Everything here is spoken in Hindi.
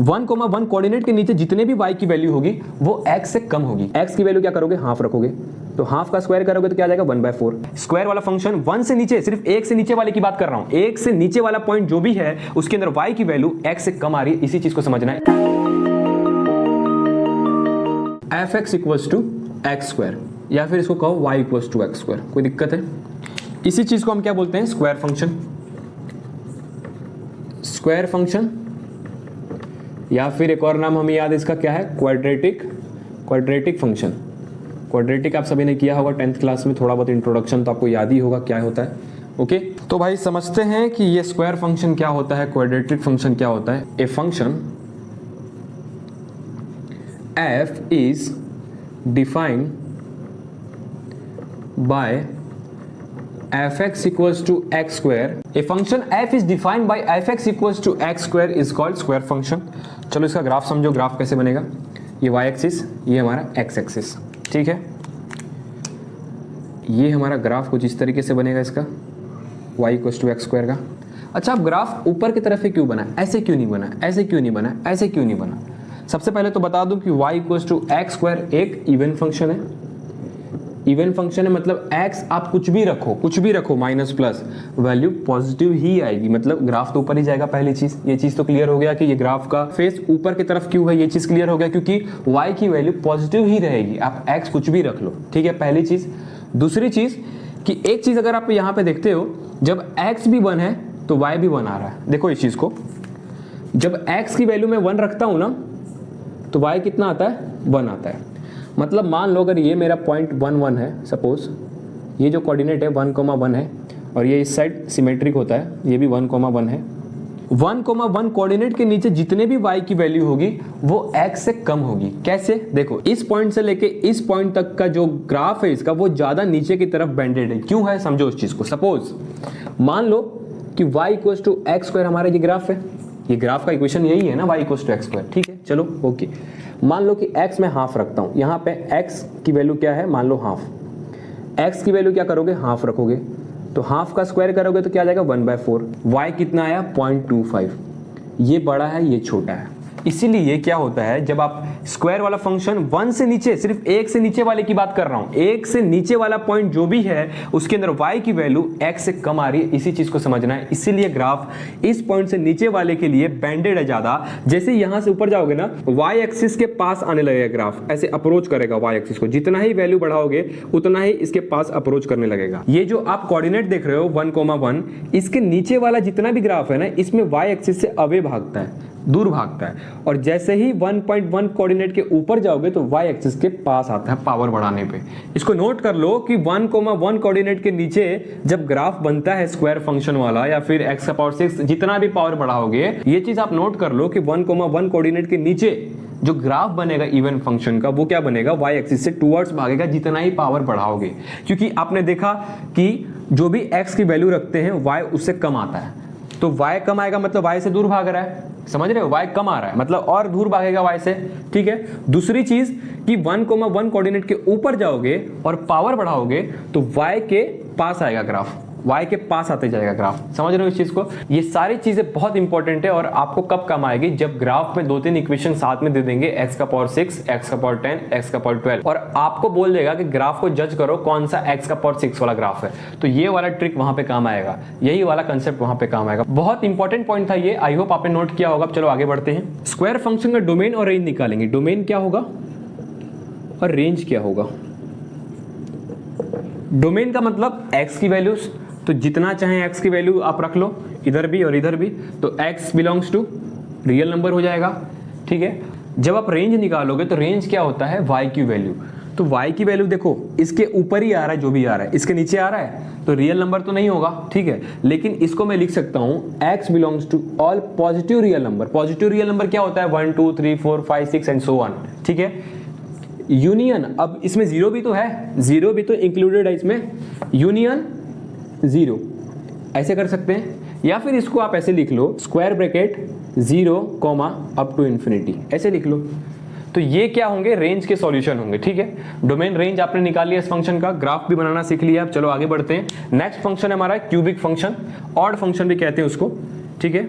1,1 कोऑर्डिनेट के नीचे जितने भी y की वैल्यू होगी वो x से कम होगी। x की वैल्यू क्या करोगे, हाफ रखोगे, तो हाफ का स्क्वायर करोगे तो क्या आ जाएगा 1/4। स्क्वायर वाला फंक्शन 1 से नीचे, सिर्फ 1 से नीचे वाले की बात कर रहा हूं, 1 से नीचे वाला पॉइंट जो भी है उसके अंदर y की वैल्यू x से कम आ रही है, इसी चीज को समझना है। fx equals to x square, या फिर इसको कहो y equals to x square, कोई दिक्कत है? इसी चीज को हम क्या बोलते हैं, स्क्वायर फंक्शन। स्क्वायर फंक्शन, या फिर एक और नाम हमें याद इसका क्या है, क्वाड्रेटिक फंक्शन। क्वाड्रेटिक आप सभी ने किया होगा 10th क्लास में, थोड़ा बहुत इंट्रोडक्शन तो आपको याद ही होगा क्या होता है। ओके, तो भाई समझते हैं कि ये स्क्वायर फंक्शन क्या होता है, क्वाड्रेटिक फंक्शन क्या होता है। A function f is defined by fx equals to x square. A function f is defined by fx equals to x square is called square function. चलो इसका ग्राफ समझो, ग्राफ कैसे बनेगा, ये y एक्सिस, ये हमारा x एक्सिस, ठीक है। ये हमारा ग्राफ कुछ इस तरीके से बनेगा इसका, y equals to x square का। अच्छा, अब ग्राफ ऊपर की तरफ ही क्यों बना, ऐसे क्यों नहीं बना, ऐसे क्यों नहीं बना, ऐसे क्यों नहीं बना? सबसे पहले तो बता दूं कि y equals to x square एक इवन फंक्शन है। इवन फंक्शन है मतलब x आप कुछ भी रखो माइनस प्लस, वैल्यू पॉजिटिव ही आएगी, मतलब ग्राफ तो ऊपर ही जाएगा। पहली चीज, ये चीज तो क्लियर हो गया कि ये ग्राफ का फेस ऊपर की तरफ क्यों है, ये चीज क्लियर हो गया क्योंकि y की वैल्यू पॉजिटिव ही रहेगी, आप x कुछ भी रख लो, ठीक है, पहली चीज। दूसरी चीज कि एक चीज अगर आप यहाँ पे देखते हो, जब x भी 1 है तो y भी 1 आ रहा है। देखो इस चीज को, जब x की वैल्यू मैं 1 रखता हूं ना तो y कितना आता है, 1 आता है। मतलब मान लो अगर ये मेरा पॉइंट 1 1 है, सपोज ये जो कोऑर्डिनेट है 1,1 है और ये इस साइड सिमेट्रिक होता है, ये भी 1,1 है। 1,1 कोऑर्डिनेट के नीचे जितने भी y की वैल्यू होगी वो x से कम होगी। कैसे, देखो इस पॉइंट से लेके इस पॉइंट तक का जो ग्राफ है इसका वो ज्यादा नीचे की तरफ बेंडेड है। क्यों है, समझो उस चीज को। सपोज मान लो कि y equals to x square हमारा ये ग्राफ है, ये ग्राफ का इक्वेशन यही है ना, y equals to x square, ठीक है। चलो ओके, मान लो कि x मैं हाफ रखता हूं, यहाँ पे x की वैल्यू क्या है, मान लो हाफ। x की वैल्यू क्या करोगे, हाफ रखोगे, तो हाफ का स्क्वायर करोगे तो क्या आ जाएगा 1/4। y कितना आया 0.25, ये बड़ा है ये छोटा है। इसीलिए क्या होता है, जब आप स्क्वायर वाला फंक्शन 1 से नीचे, सिर्फ 1 से नीचे वाले की बात कर रहा हूं, 1 से नीचे वाला पॉइंट जो भी है उसके अंदर y की वैल्यू x से कम आ रही है, इसी चीज को समझना है। इसीलिए ग्राफ इस पॉइंट से नीचे वाले के लिए बेंडेड है ज्यादा। जैसे यहां से ऊपर जाओगे ना, y एक्सिस के पास आने लगेगा ग्राफ, ऐसे अप्रोच करेगा y एक्सिस को, जितना ही वैल्यू बढ़ाओगे उतना ही इसके पास अप्रोच करने लगेगा। ये जो आप कोऑर्डिनेट देख रहे हो 1,1, इसके नीचे वाला जितना भी ग्राफ है ना, इसमें y एक्सिस से अवे भागता है, दूर भागता है, और जैसे ही 1.1 कोऑर्डिनेट के ऊपर जाओगे तो y एक्सिस के पास आता है पावर बढ़ाने पे। इसको नोट कर लो कि 1,1 कोऑर्डिनेट के नीचे जब ग्राफ बनता है स्क्वायर फंक्शन वाला या फिर x का पावर 6 जितना भी पावर बढ़ाओगे, ये चीज आप नोट कर लो कि 1,1 कोऑर्डिनेट के नीचे जो ग्राफ बनेगा इवन फंक्शन का वो क्या बनेगा, y एक्सिस से टुवर्ड्स भागेगा जितना ही पावर बढ़ाओगे। क्योंकि आपने देखा कि जो भी x की वैल्यू रखते हैं y उससे कम आता है, तो y कम आएगा मतलब y से दूर भाग रहा है, समझ रहे हो, y कम आ रहा है मतलब और दूर भागेगा y से, ठीक है। दूसरी चीज कि 1,1 कोऑर्डिनेट के ऊपर जाओगे और पावर बढ़ाओगे तो y के पास आएगा ग्राफ, y के पास आते जाएगा ग्राफ, समझ रहे हो इस चीज को। ये सारी चीजें बहुत इंपॉर्टेंट है और आपको कब काम आएगी, जब ग्राफ में 2-3 इक्वेशन साथ में दे देंगे, x का पावर 6, x का पावर 10, x का पावर 12, और आपको बोल देगा कि ग्राफ को जज करो कौन सा x का पावर 6 वाला ग्राफ है, तो ये वाला ट्रिक वहां पे काम आएगा, यही वाला कंसेप्ट वहां पे काम आएगा। बहुत इंपॉर्टेंट पॉइंट था ये, आई होप आपने नोट किया होगा। चलो आगे बढ़ते हैं। स्क्वायर फंक्शन का डोमेन और रेंज निकालेंगे। डोमेन क्या होगा और रेंज क्या होगा। डोमेन का मतलब x की वैल्यूज, तो जितना चाहे x की वैल्यू आप रख लो, इधर भी और इधर भी, तो x belongs to real number हो जाएगा, ठीक है। जब आप रेंज निकालोगे तो रेंज क्या होता है, y की वैल्यू, तो y की वैल्यू देखो इसके ऊपर ही आ रहा है, जो भी आ रहा है इसके नीचे आ रहा है तो रियल नंबर तो नहीं होगा, ठीक है। लेकिन इसको मैं लिख सकता हूं x belongs to all positive real number. Positive real number क्या होता है, 1 2 3 4 5 6 एंड सो ऑन, ठीक है। यूनियन, अब इसमें जीरो भी तो है, जीरो भी तो इंक्लूडेड है इसमें, यूनियन जीरो, ऐसे कर सकते हैं। या फिर इसको आप ऐसे लिख लो, square bracket 0, up to infinity, ऐसे लिख लो। तो ये क्या होंगे, रेंज के सॉल्यूशन होंगे, ठीक है। डोमेन रेंज आपने निकाल लिया इस फंक्शन का, ग्राफ भी बनाना सीख लिया। अब चलो आगे बढ़ते हैं। नेक्स्ट फंक्शन है हमारा क्यूबिक फंक्शन, ऑड फंक्शन भी कहते हैं उसको, ठीक है।